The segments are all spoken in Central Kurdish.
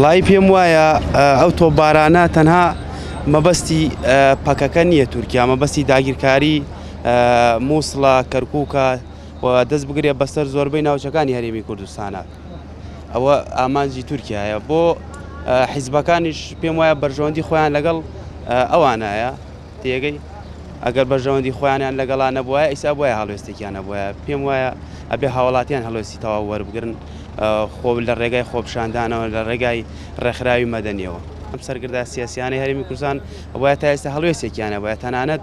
وڵی پێم وایە ئەو تۆپبارانە تەنها مەبەستی پەکەکە نییە تورکیا، مەبەستی داگیرکاری مووسڵە کەرکووکە و دەست بگرێ بەسەر زۆربەی ناوچەکانی هەرێمی کوردستانە. ئەوە ئامانجی تورکیایە بۆ حیزبەکانیش پێم وایە بەرژەوەندی خۆیان لەگەڵ ئەوانایە تێگەی ئەگەر بەرژەوەندی خۆیانیان لەگەڵا نەبووایە ئیسا بۆیە هەڵوێستێکیان نەبووە. پێم وایە ئەبێ هاوڵاتیان هەڵوێستی تەواو وەربگرن خۆ لە ڕێگای خۆپشاندانەوە لە ڕێگای ڕێکخراوی مەدەنیەوە. ئەم سەرگردە سیاسیانەی هەرێمی کوردستان وایە تا ئێستا هەڵوێستێکیانە وایە تەنانەت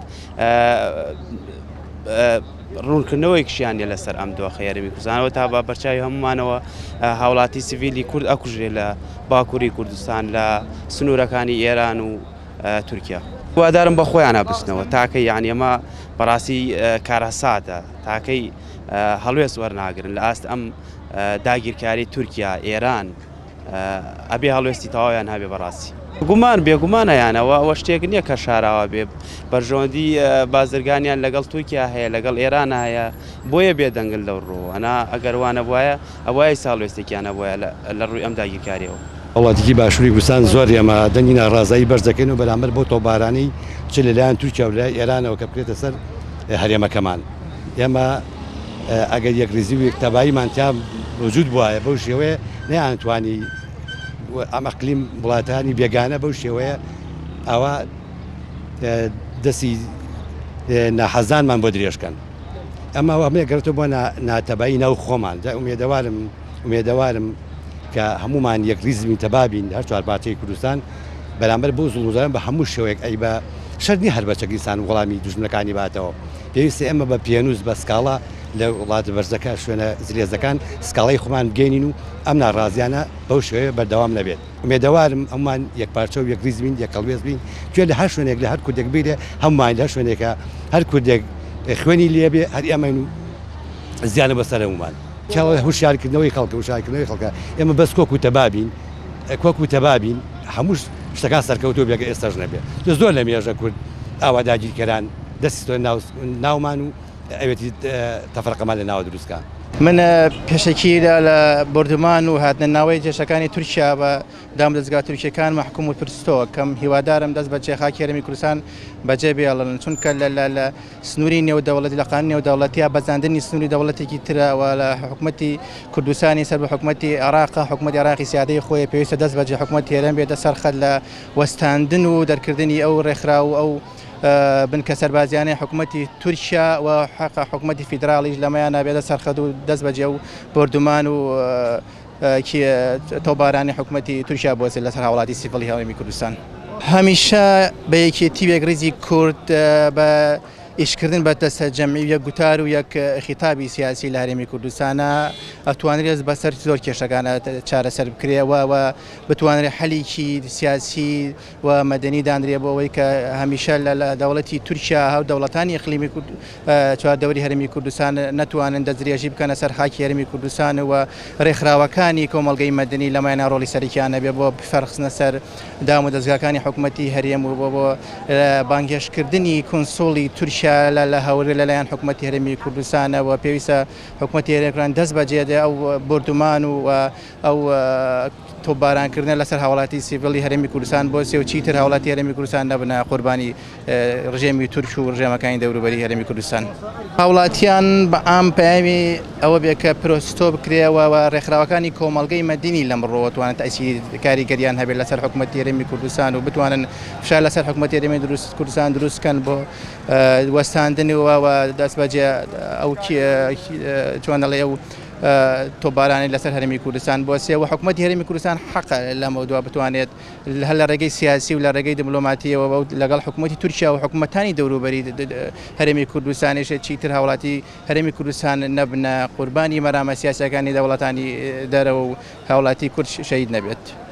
ڕوونکردنەوەی کشیانە لەسەر ئەم دۆخە هەرێمی کوردستانەوە تا بە بەرچاوی هەمومانەوە هاوڵاتی سیڤیلی کورد ئەکوژرێ لە باکووری کوردستان لە سنوورەکانی ئێران و تورکیا. وادارم بە خۆیان بچنەوە تاکەی یعنی ئەمە بەڕاستی کارەساتە تاکەی هەڵوێست وەرناگرن لە ئاست ئەم داگیرکاری تورکیا ئێران ئەبێ هەڵوێستی تەواویان هەبێ بەڕاستی. گومان بێگومانەیانەوە ئەوە شتێک نییە کە شاراوە بێ بەرژەوەندی بازرگانیان لەگەڵ تورکیا هەیە لەگەڵ ئێران هەیە بۆیە بێدەنگل لەو ڕۆ ئەنا ئەگەروانە وایە ئەوەی ساڵوێستێکیانە وایە لە ڕووی ئەم داگیرکاریەوە. وڵاتێکی باشووری کوردستان زۆر ئێمە دەنگی ناڕازایی بەرز دەکەین و بەرامبەر بۆ تۆپبارانەی چ لەلایەن تورکیا و لای ئێرانەوە کە بکرێتە سەر هەرێمەکەمان. ئێمە ئەگەر یەکریزی و یەکتەباییمان تیا وجود بووایە بەو شێوەیە نەیانتوانی ئەم ئەقلیم وڵاتانی بێگانە بەو شێوەیە ئەوە دەستی ناحەزانمان بۆ درێژکەن. ئەمە ئەمەیە گەڕێتەوە بۆ ناتەبایی ناو خۆمان. ئومێدەوارم کە هەمومان یەکریزمی تەبابین هەر چوار پارچەی کوردستان بەرامبەر بۆ زوڵمزاران بە هەموو شێوەیەک ئەی بە شەرنی هەر بەچەکیستان وەڵامی دوژمنەکانی باتەوە. پێویستە ئێمە بە پێنووس بە سکاڵا لە وڵات بەرزەکە شوێنە زلێزەکان سکاڵی خۆمان بگەینین و ئەم ناڕازیانە بەو شێوەیە بەردەوام نەبێت. ئومێدەوارم ئەممان یەکپارچە و یەکریزبین یەکەڵوێز بین کوێ لە هەر شوێنێک لە هەر کوردێک بیرێ هەمومان لە شوێنێکە هەر کوردێک خوێنی لێبێ هەر ئێمەین و زیانە بەسەر هەمومان. هوشیارکردنەوەی خەڵکە وشارکردنەوەی خەڵکە ئێمە بەس کۆک و تەبابین هەموو شتەکان سەرکەوتۆ بێگە ئێستاش نەبێت. زۆر لە مێژە کورد ئاوا داگیرکەران دەستی ناومان و ئەوێتی تەفرەقەمان لە ناوە دروستکە. من پێشەکی لە بردومان و هاتنە ناوەی جێشەکانی تورکیا بە دام دەستگا تورکیەکان محکوم و پرستەوە کەم هیوادارم دەست بە جێخاکی هەرێمی کوردستان بەجێ بێڵن چونکە لە سنووری نێودەوڵەتی لە قانون نێودەوڵەتیە بەزاندنی سنووری دەوڵەتێکی ترەوە لە حکوومەتی کوردستانی سەر بە حکوومەتی عێراقا حکوومەتی عێراقی سیادەی خۆی پێویستە دەست بەجێ حکوومەتی هێران بێتە سەرخەت لە وەستاندن و دەرکردنی ئەو ڕێکخرا و ئەو بنکە سەربازیانەی حکوومەتی تورکیا و حکوومەتی فیدراڵیش لەمەیان نابێتە سەرخەت و دەست بەجێ و بردومان و تۆپبارانی حکوومەتی تورکیا بۆسێ لەسەر هاوڵاتی سیڤیلی هەرێمی کوردستان. هەمیشە بە یەکێتی یەکریزی کورد بە ئیشکردن بە دەستە جەمعی یەک گوتار و یەک خیتابی سیاسی لە هەرێمی کوردستانە ئەتوانرێت بەسەر زۆر کێشەکانە چارەسەر بکرێەوە و بتوانرێت حەلیکی سیاسی و مەدەنی دانرێ بۆ ئەوەی کە هەمیشە لە دەوڵەتی تورکیا هەو دەوڵەتانی ئیقلیمی چواردەوری هەرێمی کوردستان نەتوانن دەستدرێژی بکەنە سەر خاکی هەرێمی کوردستان و ڕێکخراوەکانی کۆمەڵگەی مەدەنی لەمایانە ڕۆڵی سەرکیانە بێ بۆ فەرخستنە سەر دام و دەستگاکانی حکوومەتی هەرێم و بۆ بانگێشکردنی کۆنسۆڵی تورکیا لە هەورە لەلایەن حکوومەتی هەرێمی کوردستانەوە پێویستە حکوومەتی هەرێمەکان دەست بەجێدێ ئەو بردومان و ئەو تۆپبارانکردن لەسەر هاوڵاتی سیڤیلی هەرێمی کوردستان بۆ سێ و چیتر هاوڵاتی هەرێمی کوردستان نەبنە قوربانی ڕژێمی تورک و ڕژێمەکانی دەوروبەری هەرێمی کوردستان. هاوڵاتیان بە ئام پەیامی ئەوە بێ کە پرۆستۆ بکرێەوە و ڕێکخراوەکانی کۆمەڵگەی مەدەنی لەمڕۆ توانێت کاریگەریان هەبێت لەسەر حکوومەتی هەرێمی کوردستان و بتوانن فشار لەسەر حکوومەتی هەرێمی کوردستان دروستکەن بۆ وەستاندنەوە و دەست بەجێ ئەو چۆن دەڵێ ئەو تۆپبارانی لەسەر هەرێمی کوردستان بۆ سێوە حکوومەتی هەرێمی کوردستان حەقە لەمەوە بتوانێت هەر لە ڕێگەی سیاسی و لە ڕێگەی دیپلۆماتیەوە لەگەڵ حکوومەتی تورکیا و حکوومەتانی دەوروبەری هەرێمی کوردستانیش چیتر هاوڵاتی هەرێمی کوردستان نەبنە قوربانی مەرامە سیاسەکانی دەوڵەتانی دەرەوە و هاوڵاتی کورد شەهید نەبێت.